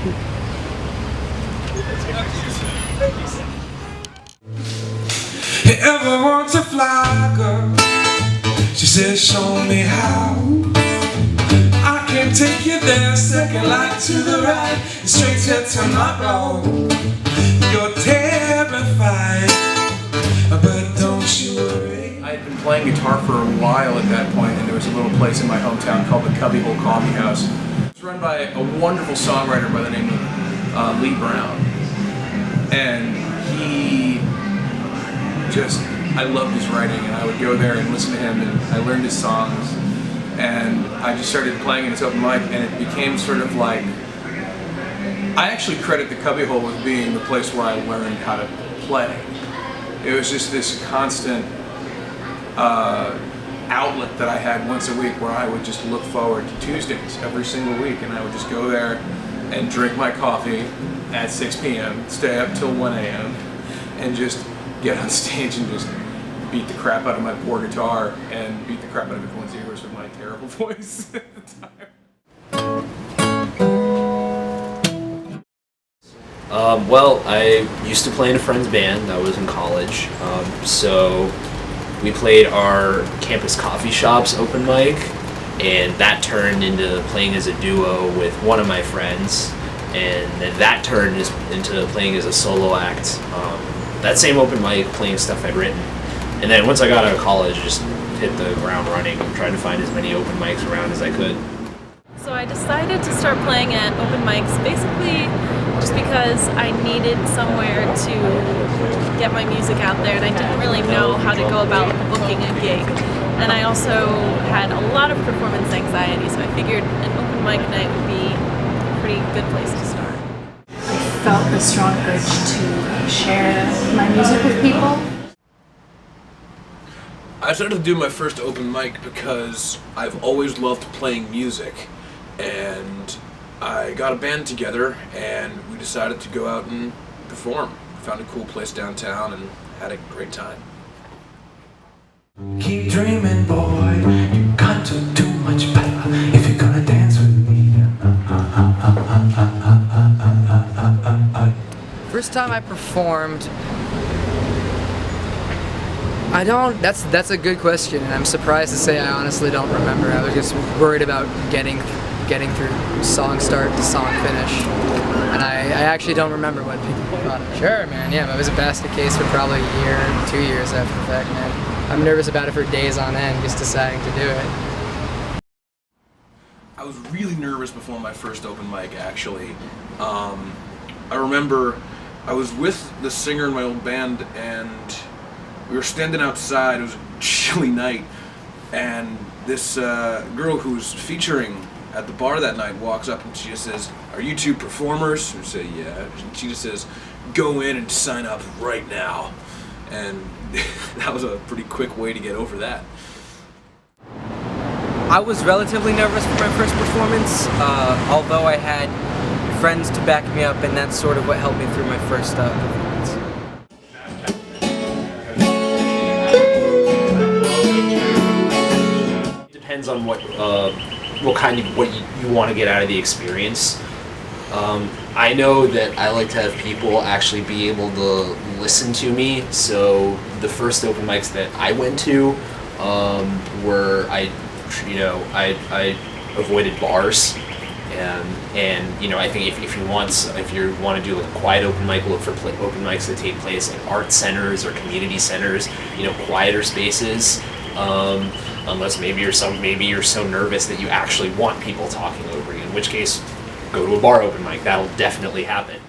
You ever want to fly, girl? She says, show me how. I can take you there, second light to the right, straight to tomorrow. You're terrified, but don't you worry. I had been playing guitar for a while at that point, and there was a little place in my hometown called the Cubbyhole Coffee House. It's run by a wonderful songwriter by the name of Lee Brown, and I loved his writing, and I would go there and listen to him, and I learned his songs, and I just started playing in his open mic, and it became sort of like, I actually credit the Cubbyhole with being the place where I learned how to play. It was just this constant outlet that I had once a week where I would just look forward to Tuesdays every single week, and I would just go there and drink my coffee at 6 p.m., stay up till 1 a.m., and just get on stage and just beat the crap out of my poor guitar and beat the crap out of everyone's ears with my terrible voice at the time. Well, I used to play in a friend's band. I was in college, so we played our campus coffee shop's open mic, and that turned into playing as a duo with one of my friends, and then that turned into playing as a solo act. That same open mic, playing stuff I'd written, and then once I got out of college, just hit the ground running and tried to find as many open mics around as I could. So I decided to start playing at open mics basically just because I needed somewhere to get my music out there, and I didn't really know how to go about booking a gig. And I also had a lot of performance anxiety, so I figured an open mic night would be a pretty good place to start. I felt a strong urge to share my music with people. I started to do my first open mic because I've always loved playing music, and I got a band together and we decided to go out and perform. Found a cool place downtown and had a great time. Keep dreaming, boy, you got to do much better if you're gonna dance with me. First time I performed, that's a good question, and I'm surprised to say I honestly don't remember. I was just worried about getting through song start to song finish, and I actually don't remember what people thought. Sure, man, yeah, it was a basket case for probably a year, 2 years after the fact, man. I'm nervous about it for days on end, just deciding to do it. I was really nervous before my first open mic, actually. I remember I was with the singer in my old band, and we were standing outside. It was a chilly night, and this girl who was featuring at the bar that night walks up and she just says, "Are you two performers?" We say, "Yeah." And she just says, "Go in and sign up right now." And that was a pretty quick way to get over that. I was relatively nervous for my first performance, although I had friends to back me up, and that's sort of what helped me through my first performance. It depends on what you want to get out of the experience. I know that I like to have people actually be able to listen to me, so the first open mics that I went to were I avoided bars, and I think if you want to do like a quiet open mic, look for open mics that take place in art centers or community centers, quieter spaces. Unless maybe you're so nervous that you actually want people talking over you, in which case go to a bar open mic. That'll definitely happen.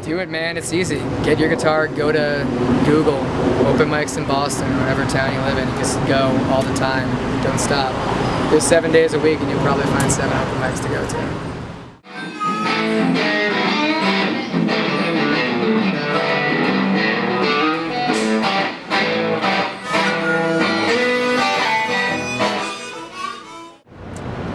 Do it, man. It's easy. Get your guitar, go to Google open mics in Boston or whatever town you live in. Just go all the time. Don't stop. There's 7 days a week, and you'll probably find 7 open mics to go to.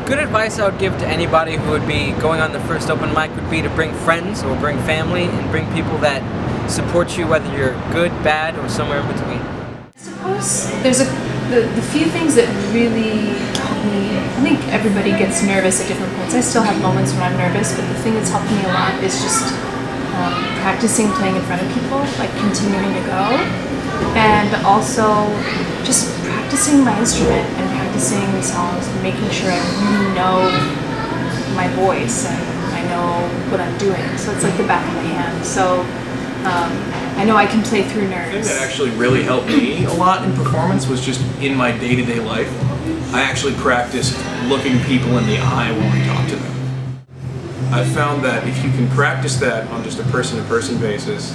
Good advice I would give to anybody who would be going on the first open mic would be to bring friends or bring family and bring people that support you, whether you're good, bad, or somewhere in between. I suppose there's the few things that really help me, I think everybody gets nervous at different points. I still have moments when I'm nervous, but the thing that's helped me a lot is just practicing playing in front of people, like continuing to go, and also just practicing my instrument and practicing songs and making sure I really know my voice and I know what I'm doing. So it's like the back of my hand. So I know I can play through nerves. The thing that actually really helped me a lot in performance was just in my day-to-day life. I actually practiced looking people in the eye when I talk to them. I found that if you can practice that on just a person-to-person basis,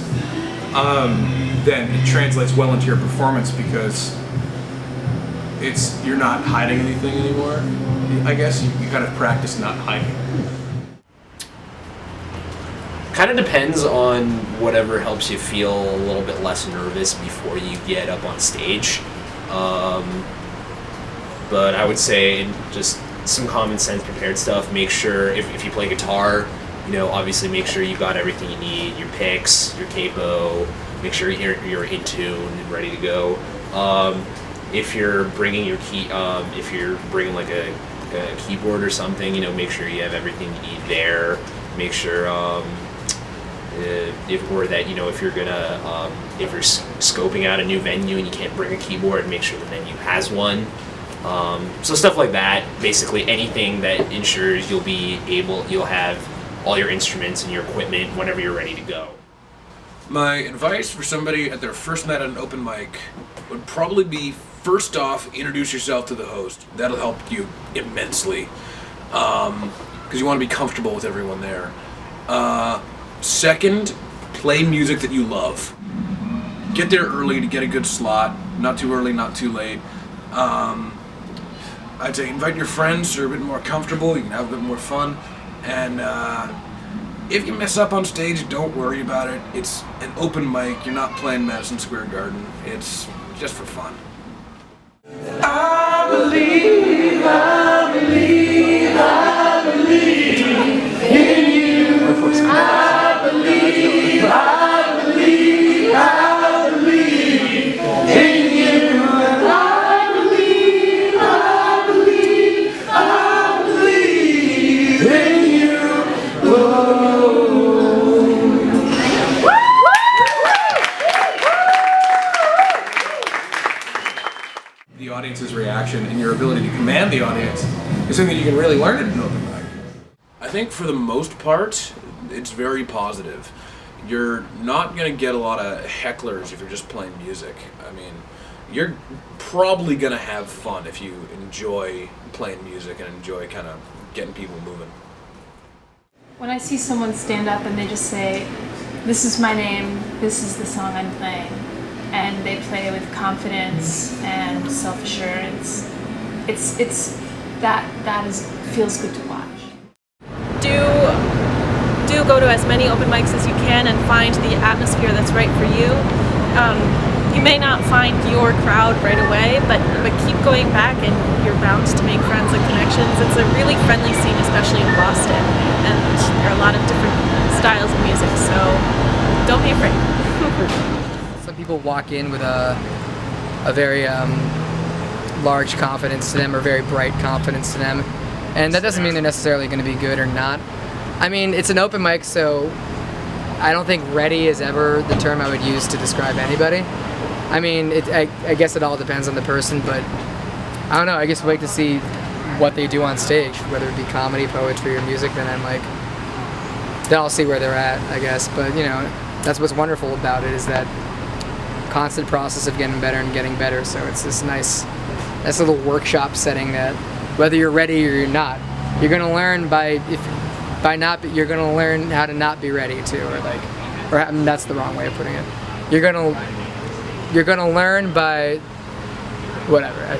then it translates well into your performance because you're not hiding anything anymore. I guess you kind of practice not hiding. Kind of depends on whatever helps you feel a little bit less nervous before you get up on stage. But I would say just some common sense prepared stuff. Make sure if you play guitar, obviously make sure you got everything you need, your picks, your capo, make sure you're in tune and ready to go. If you're bringing your if you're bringing like a keyboard or something, make sure you have everything you need there. Make sure if you're scoping out a new venue and you can't bring a keyboard, make sure the venue has one. So stuff like that. Basically anything that ensures you'll have all your instruments and your equipment whenever you're ready to go. My advice for somebody at their first night at an open mic would probably be, first off, introduce yourself to the host. That'll help you immensely, because you want to be comfortable with everyone there. Second, play music that you love. Get there early to get a good slot. Not too early, not too late. I'd say invite your friends who are a bit more comfortable. You can have a bit more fun. And if you mess up on stage, don't worry about it. It's an open mic. You're not playing Madison Square Garden. It's just for fun. I believe, I believe, I believe in you. I believe, I believe, I believe in you. And I believe, I believe, I believe in you. The audience's reaction and your ability to command the audience is something you can really learn at an open mic. I think for the most part, it's very positive. You're not going to get a lot of hecklers if you're just playing music. I mean, you're probably going to have fun if you enjoy playing music and enjoy kind of getting people moving. When I see someone stand up and they just say, "This is my name, this is the song I'm playing," and they play with confidence and self-assurance, that feels good to watch. Do go to as many open mics as you can and find the atmosphere that's right for you. You may not find your crowd right away, but keep going back and you're bound to make friends and connections. It's a really friendly scene, especially in Boston, and there are a lot of different styles of music, so don't be afraid. Some people walk in with a very large confidence to them, or very bright confidence to them, and that doesn't mean they're necessarily going to be good or not. I mean, it's an open mic, so I don't think ready is ever the term I would use to describe anybody. I mean, I guess it all depends on the person, but I don't know, I guess wait to see what they do on stage, whether it be comedy, poetry, or music, then I'll see where they're at, I guess. But, that's what's wonderful about it, is that constant process of getting better and getting better. So it's this nice little workshop setting that whether you're ready or you're not, you're gonna learn you're gonna learn how to not be ready too, that's the wrong way of putting it. You're gonna learn by whatever.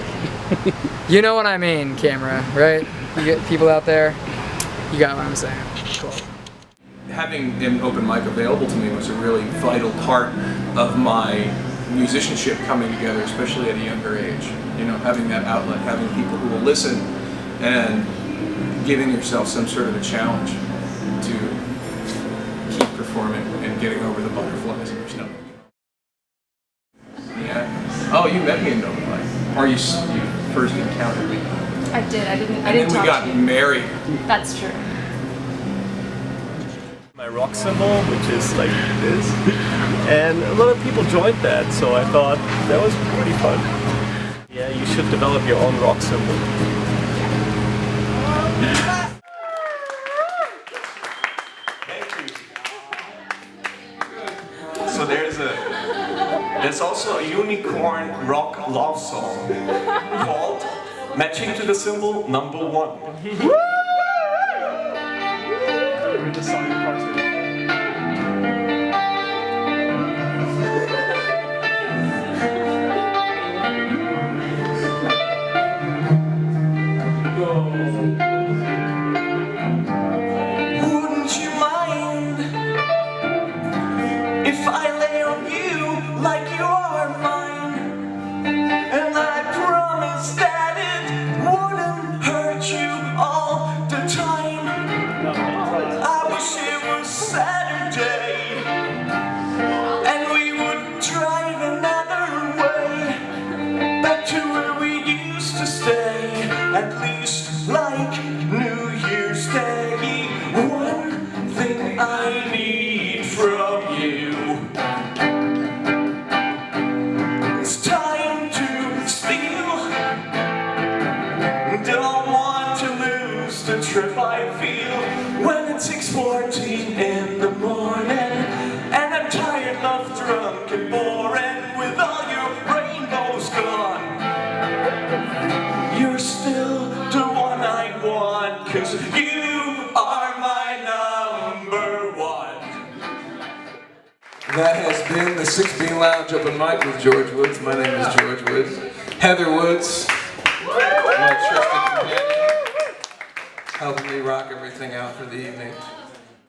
You know what I mean, camera, right? You get people out there. You got what I'm saying. Cool. Having an open mic available to me was a really vital part of my musicianship coming together, especially at a younger age. Having that outlet, having people who will listen, and giving yourself some sort of a challenge to keep performing and getting over the butterflies in your stomach. Yeah. Oh, you met me in an open mic. Or you first encountered me. I did. I didn't And then we talk got to you. married. That's true. My rock symbol, which is like this, and a lot of people joined that, so I thought that was pretty fun. Yeah, you should develop your own rock symbol. So there's also a unicorn rock love song called Matching to the Symbol Number 1. Wouldn't you mind if I lay on you like you are mine? And I promise that it wouldn't hurt you all the time. I wish it was Saturday and we would drive another way back to where we used to stay, at least like New Year's Day. One thing I need from you, it's time to steal. Don't want to lose the trip I feel when it's 6:14 in the morning and I'm tired, love, drunk and boring. With all your rainbows gone, you're still the one I want, 'cause you are my number 1. That has been the 6 Bean Lounge Open Mic with George Woods. My name is George Woods. Heather Woods, my trusted companion, helping me rock everything out for the evening.